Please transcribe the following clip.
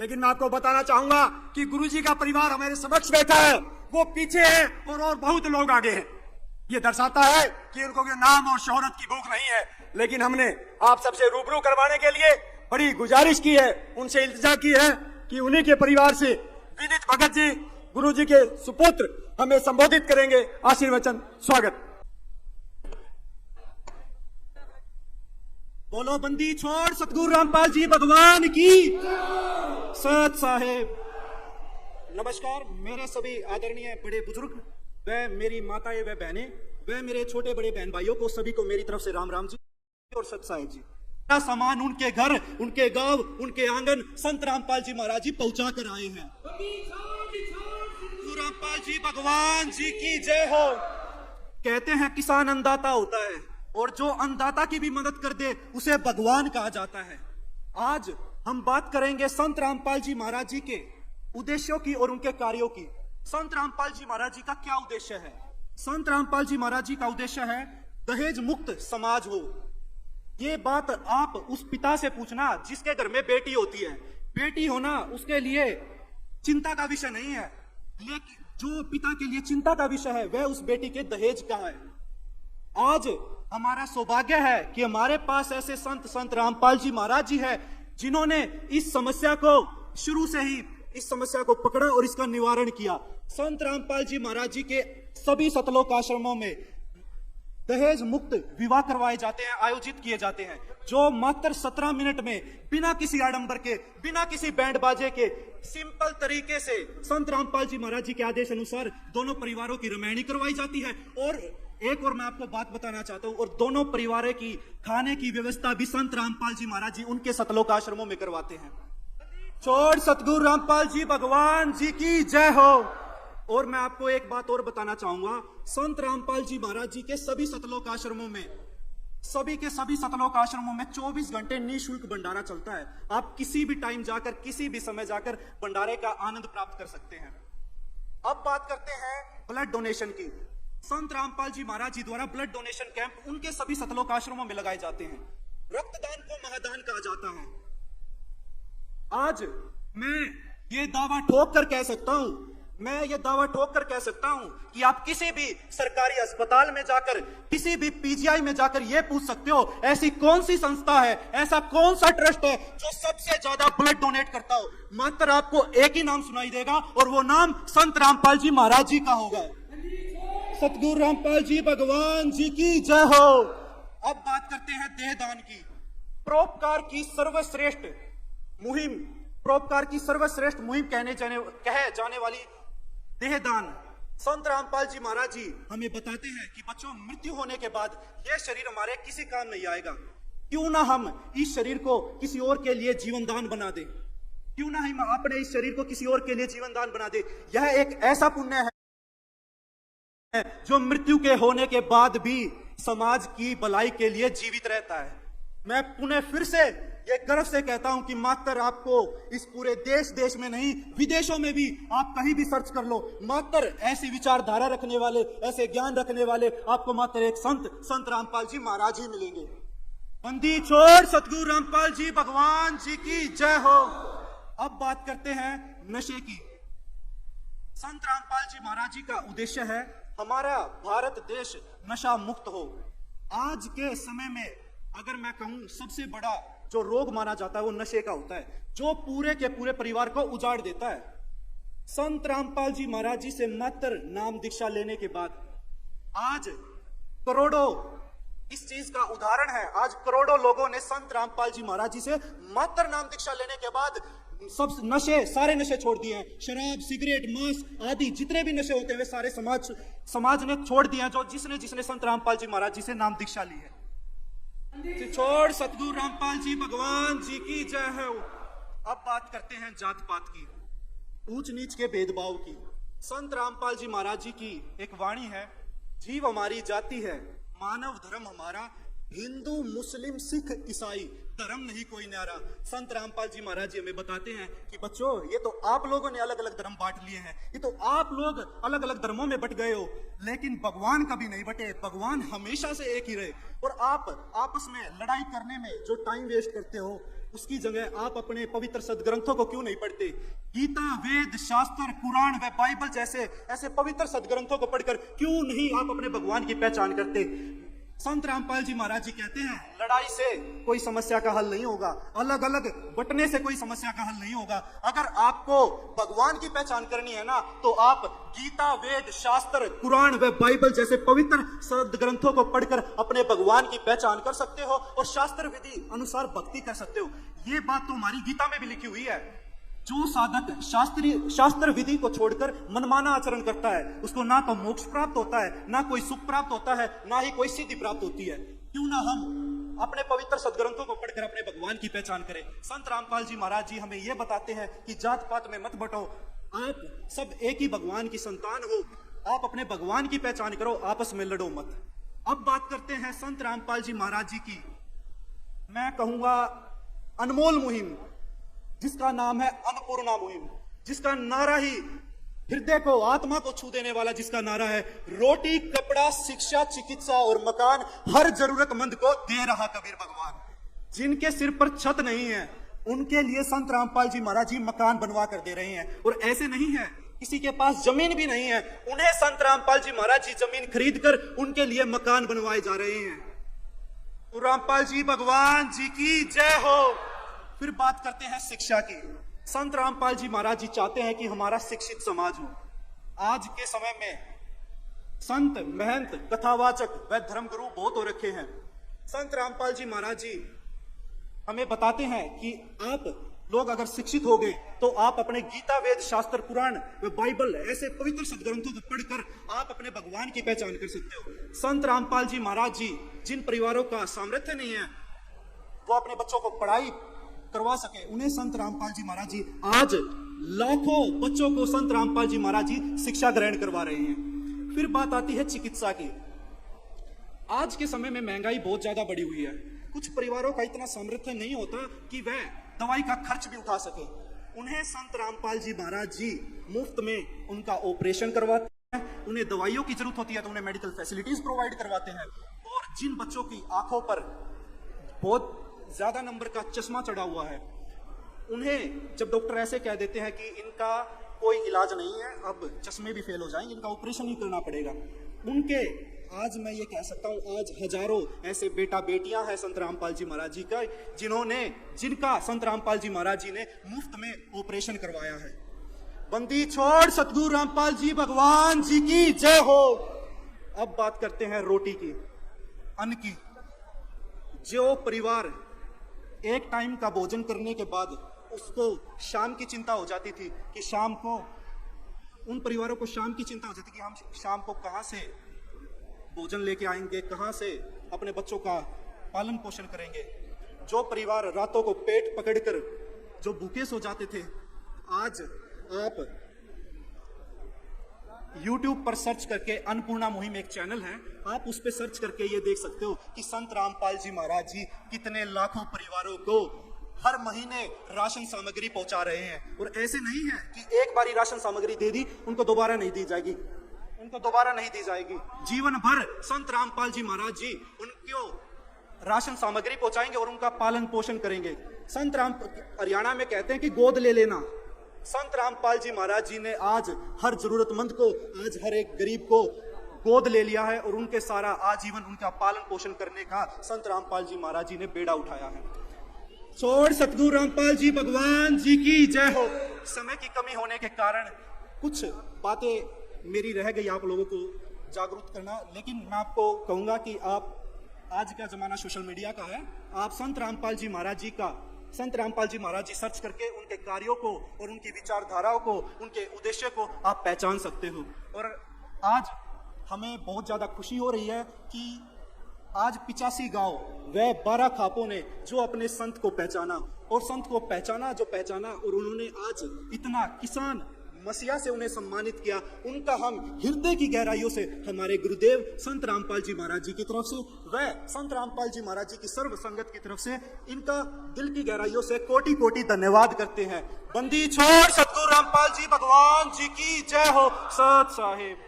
लेकिन मैं आपको बताना चाहूंगा कि गुरुजी का परिवार हमारे समक्ष बैठा है, वो पीछे है और बहुत लोग आगे हैं। ये दर्शाता है कि उनको नाम और शोहरत की भूख नहीं है। लेकिन हमने आप सबसे रूबरू करवाने के लिए बड़ी गुजारिश की है, उनसे इल्तिजा की है कि उन्हीं के परिवार से विनीत भगत जी गुरुजी के सुपुत्र हमें संबोधित करेंगे। आशीर्वचन स्वागत। बोलो बंदी छोड़ सतगुरु रामपाल जी भगवान की। सत साहेब नमस्कार। मेरे सभी आदरणीय बड़े बुजुर्ग व मेरी माताएं व बहनें व मेरे छोटे बड़े बहन भाइयों को सभी को मेरी तरफ से राम राम जी और सत साहेब जी। सामान उनके घर, उनके गांव, उनके आंगन संत रामपाल जी महाराज जी पहुंचा कर आए हैं। रामपाल जी भगवान जी की जय हो। कहते हैं किसान अन्नदाता होता है और जो अन्नदाता की भी मदद कर दे उसे भगवान कहा जाता है। आज हम बात करेंगे संत रामपाल जी महाराज जी के उद्देश्यों की और उनके कार्यों की। संत रामपाल जी महाराज जी का क्या उद्देश्य है? संत रामपाल जी महाराज जी का उद्देश्य है दहेज मुक्त समाज हो। ये बात आप उस पिता से पूछना जिसके घर में बेटी होती है। बेटी होना उसके लिए चिंता का विषय नहीं है, लेकिन जो पिता के लिए चिंता का विषय है वह उस बेटी के दहेज का है। आज हमारा सौभाग्य है कि हमारे पास ऐसे संत रामपाल जी महाराज जी है जिन्होंने इस समस्या को शुरू से ही इस समस्या को पकड़ा और इसका निवारण किया। संत रामपाल जी महाराज जी के सभी सतलोक आश्रमों में दहेज मुक्त विवाह करवाए जाते हैं, आयोजित किए जाते हैं, जो मात्र 17 मिनट में बिना किसी आडंबर के, बिना किसी बैंड बाजे के सिंपल तरीके से संत रामपाल जी महाराज जी के आदेश अनुसार दोनों परिवारों की रमैनी करवाई जाती है। और एक और मैं आपको बात बताना चाहता हूं, और दोनों परिवारों की खाने की व्यवस्था भी संत रामपाल जी महाराज जी उनके सतलोक आश्रमों में करवाते हैं। छोड़ सतगुरु रामपाल जी भगवान जी की जय हो। और मैं आपको एक बात और बताना चाहूंगा, संत रामपाल जी महाराज जी के सभी सतलोक आश्रमों में, सभी के सभी सतलोक आश्रमों में 24 घंटे निःशुल्क भंडारा चलता है। आप किसी भी टाइम जाकर, किसी भी समय जाकर भंडारे का आनंद प्राप्त कर सकते हैं। अब बात करते हैं ब्लड डोनेशन की। संत रामपाल जी महाराज जी द्वारा ब्लड डोनेशन कैंप उनके सभी सतलोक आश्रमों में लगाए जाते हैं। रक्तदान को महादान कहा जाता है। आज मैं ये दावा ठोक कर कह सकता हूं कि आप किसी भी सरकारी अस्पताल में जाकर, किसी भी पीजीआई में जाकर ये पूछ सकते हो ऐसी कौन सी संस्था है, ऐसा कौन सा ट्रस्ट है जो सबसे ज्यादा ब्लड डोनेट करता हो। मात्र आपको एक ही नाम सुनाई देगा और वो नाम संत रामपाल जी महाराज जी का होगा। सतगुरु रामपाल जी भगवान जी की जय हो। अब बात करते हैं देहदान की। परोपकार की सर्वश्रेष्ठ मुहिम कहे जाने वाली देहदान। संत रामपाल जी महाराज जी हमें बताते हैं कि बच्चों, मृत्यु होने के बाद यह शरीर हमारे किसी काम नहीं आएगा। क्यों ना हम इस शरीर को किसी और के लिए जीवन दान बना दें, क्यों ना हम अपने इस शरीर को किसी और के लिए जीवन दान बना दें। यह एक ऐसा पुण्य है जो मृत्यु के होने के बाद भी समाज की भलाई के लिए जीवित रहता है। मैं पुनः फिर से ये गर्व से कहता हूं कि मात्र आपको इस पूरे देश में नहीं, विदेशों में भी आप कहीं भी सर्च कर लो, मात्र ऐसी विचारधारा रखने वाले, ऐसे ज्ञान रखने वाले आपको मात्र एक संत रामपाल जी महाराज ही मिलेंगे। बंदी छोड़ सतगुरु रामपाल जी भगवान जी की जय हो। अब बात करते हैं नशे की। संत रामपाल जी महाराज जी का उद्देश्य है हमारा भारत देश नशा मुक्त हो। आज के समय में अगर मैं कहूं सबसे बड़ा जो रोग माना जाता है वो नशे का होता है, जो पूरे के पूरे परिवार को उजाड़ देता है। संत रामपाल जी महाराज जी से मात्र नाम दीक्षा लेने के बाद आज करोड़ों, इस चीज का उदाहरण है, आज करोड़ों लोगों ने संत रामपाल जी महाराज जी से मात्र नाम दीक्षा लेने के बाद सब नशे, सारे नशे छोड़ दिए हैं। शराब, सिगरेट, मांस आदि जितने भी नशे होते हैं वे सारे समाज ने छोड़ दिए हैं, जो जिसने संत रामपाल जी महाराज जी से नाम दीक्षा ली है। छोड़ सतगुरु रामपाल जी भगवान जी की जय हो। अब बात करते हैं जात पात की, ऊंच नीच के भेदभाव की। संत रामपाल जी महाराज जी की एक वाणी है, जीव हमारी जाति है, मानव धर्म हमारा, हिंदू मुस्लिम सिख ईसाई धर्म नहीं कोई न्यारा। संत रामपाल जी महाराज जी हमें बताते हैं कि बच्चों, ये तो आप लोगों ने अलग अलग धर्म बांट लिए हैं, ये तो आप लोग अलग अलग धर्मों में बट गए हो, लेकिन भगवान कभी नहीं बटे। भगवान हमेशा से एक ही रहे। और आप आपस में लड़ाई करने में जो टाइम वेस्ट करते हो, उसकी जगह आप अपने पवित्र सदग्रंथों को क्यों नहीं पढ़ते? गीता, वेद, शास्त्र, कुरान व बाइबल जैसे ऐसे पवित्र सदग्रंथों को पढ़कर क्यों नहीं आप अपने भगवान की पहचान करते? संत रामपाल जी महाराज जी कहते हैं, लड़ाई से कोई समस्या का हल नहीं होगा, अलग अलग बटने से कोई समस्या का हल नहीं होगा। अगर आपको भगवान की पहचान करनी है ना, तो आप गीता, वेद, शास्त्र, कुरान व बाइबल जैसे पवित्र सदग्रंथों को पढ़कर अपने भगवान की पहचान कर सकते हो और शास्त्र विधि अनुसार भक्ति कर सकते हो। ये बात तो हमारी गीता में भी लिखी हुई है। जो साधक शास्त्र विधि को छोड़कर मनमाना आचरण करता है, उसको ना तो मोक्ष प्राप्त होता है, ना कोई सुख प्राप्त होता है, ना ही कोई सिद्धि प्राप्त होती है। क्यों ना हम अपने पवित्र सदग्रंथों को पढ़कर अपने भगवान की पहचान करें। संत रामपाल जी महाराज जी हमें यह बताते हैं कि जात पात में मत बटो, आप सब एक ही भगवान की संतान हो, आप अपने भगवान की पहचान करो, आपस में लड़ो मत। अब बात करते हैं संत रामपाल जी महाराज जी की, मैं कहूंगा अनमोल मुहिम, जिसका नाम है अन्नपूर्णा मुहिम, जिसका नारा ही हृदय को, आत्मा को छू देने वाला जिसका नारा है, रोटी, कपड़ा, शिक्षा, चिकित्सा और मकान हर जरूरतमंद को दे रहा कबीर भगवान। जिनके सिर पर छत नहीं है, उनके लिए संत रामपाल जी महाराज जी मकान बनवा कर दे रहे हैं। और ऐसे नहीं है किसी के पास जमीन भी नहीं है, उन्हें संत रामपाल जी महाराज जी जमीन खरीद कर उनके लिए मकान बनवाए जा रहे हैं। तो रामपाल जी भगवान जी की जय हो। फिर बात करते हैं शिक्षा की। संत रामपाल जी महाराज जी चाहते हैं कि हमारा शिक्षित समाज हो। आज के समय में संत, महंत, कथावाचक व धर्मगुरु बहुत हो रखे हैं। संत रामपाल जी महाराज जी हमें बताते हैं कि आप लोग अगर शिक्षित हो गए तो आप अपने गीता, वेद, शास्त्र, पुराण व बाइबल ऐसे पवित्र सदग्रंथों को पढ़कर आप अपने भगवान की पहचान कर सकते हो। संत रामपाल जी महाराज जी जिन परिवारों का सामर्थ्य नहीं है वो अपने बच्चों को पढ़ाई करवा सके, उन्हें संत रामपाल जी महाराज जी आज लाखों बच्चों को संत रामपाल जी महाराज जी शिक्षा ग्रहण करवा रहे हैं। फिर बात आती है चिकित्सा की। आज के समय में महंगाई बहुत ज्यादा बढ़ी हुई है। कुछ परिवारों का इतना सामर्थ्य नहीं होता कि वह दवाई का खर्च भी उठा सके, उन्हें संत रामपाल जी महाराज जी मुफ्त में उनका ऑपरेशन करवाते हैं। उन्हें दवाइयों की जरूरत होती है तो उन्हें मेडिकल फैसिलिटीज प्रोवाइड करवाते हैं। और जिन बच्चों की आंखों पर बहुत ज्यादा नंबर का चश्मा चढ़ा हुआ है, उन्हें जब डॉक्टर ऐसे कह देते हैं कि इनका कोई इलाज नहीं है, अब चश्मे भी फेल हो जाएंगे, इनका ऑपरेशन ही करना पड़ेगा, उनके आज मैं ये कह सकता हूं आज हजारों ऐसे बेटा बेटियां हैं संत रामपाल जी महाराज जी का, जिनका संत रामपाल जी महाराज जी ने मुफ्त में ऑपरेशन करवाया है। बंदी छोड़ सतगुरु रामपाल जी भगवान जी की जय हो। अब बात करते हैं रोटी की, अन्न की। जो परिवार एक टाइम का भोजन करने के बाद उसको शाम की चिंता हो जाती थी कि शाम को, उन परिवारों को शाम की चिंता हो जाती कि हम शाम को कहां से भोजन लेके आएंगे, कहां से अपने बच्चों का पालन पोषण करेंगे। जो परिवार रातों को पेट पकड़कर जो भूखे सो जाते थे, आज आप YouTube पर सर्च करके, अन्नपूर्णा मुहिम एक चैनल है, आप उस पर सर्च करके ये देख सकते हो कि संत रामपाल जी महाराज जी कितने लाखों परिवारों को हर महीने राशन सामग्री पहुंचा रहे हैं। और ऐसे नहीं है कि एक बारी राशन सामग्री दे दी उनको दोबारा नहीं दी जाएगी, जीवन भर संत रामपाल जी महाराज जी उनको राशन सामग्री पहुंचाएंगे और उनका पालन पोषण करेंगे। संत राम हरियाणा में कहते हैं कि गोद ले लेना। संत रामपाल जी महाराज जी ने आज हर जरूरतमंद को, आज हर एक गरीब को गोद ले लिया है और उनके सारा आजीवन उनका पालन पोषण करने का संत रामपाल जी महाराज जी ने बेड़ा उठाया है। छोड़ सतगुरु रामपाल जी भगवान जी की जय हो। समय की कमी होने के कारण कुछ बातें मेरी रह गई आप लोगों को जागरूक करना, लेकिन मैं आपको कहूंगा कि आप, आज का जमाना सोशल मीडिया का है, आप संत रामपाल जी महाराज जी सर्च करके उनके कार्यों को और उनकी विचारधाराओं को, उनके उद्देश्य को आप पहचान सकते हो। और आज हमें बहुत ज्यादा खुशी हो रही है कि आज 85 गांव व 12 खापों ने जो अपने संत को पहचाना और संत को पहचाना और उन्होंने आज इतना किसान मसीहा से उन्हें सम्मानित किया, उनका हम हृदय की गहराइयों से हमारे गुरुदेव संत रामपाल जी महाराज जी की तरफ से व संत रामपाल जी महाराज जी की सर्व संगत की तरफ से इनका दिल की गहराइयों से कोटि कोटि धन्यवाद करते हैं। बंदी छोड़ सतगुरु रामपाल जी भगवान जी की जय हो। सत साहिब।